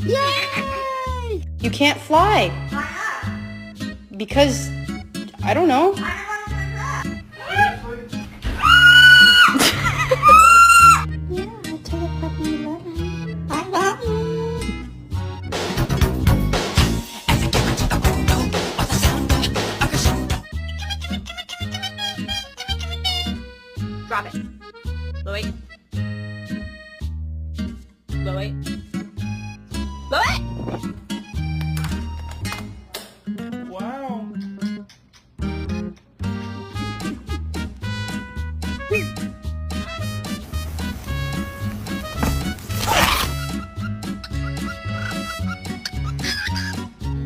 Yay! You can't fly. Why not? Because, I don't know. Yeah, I told a puppy you love him. I love you. Drop it. Louie. Louie.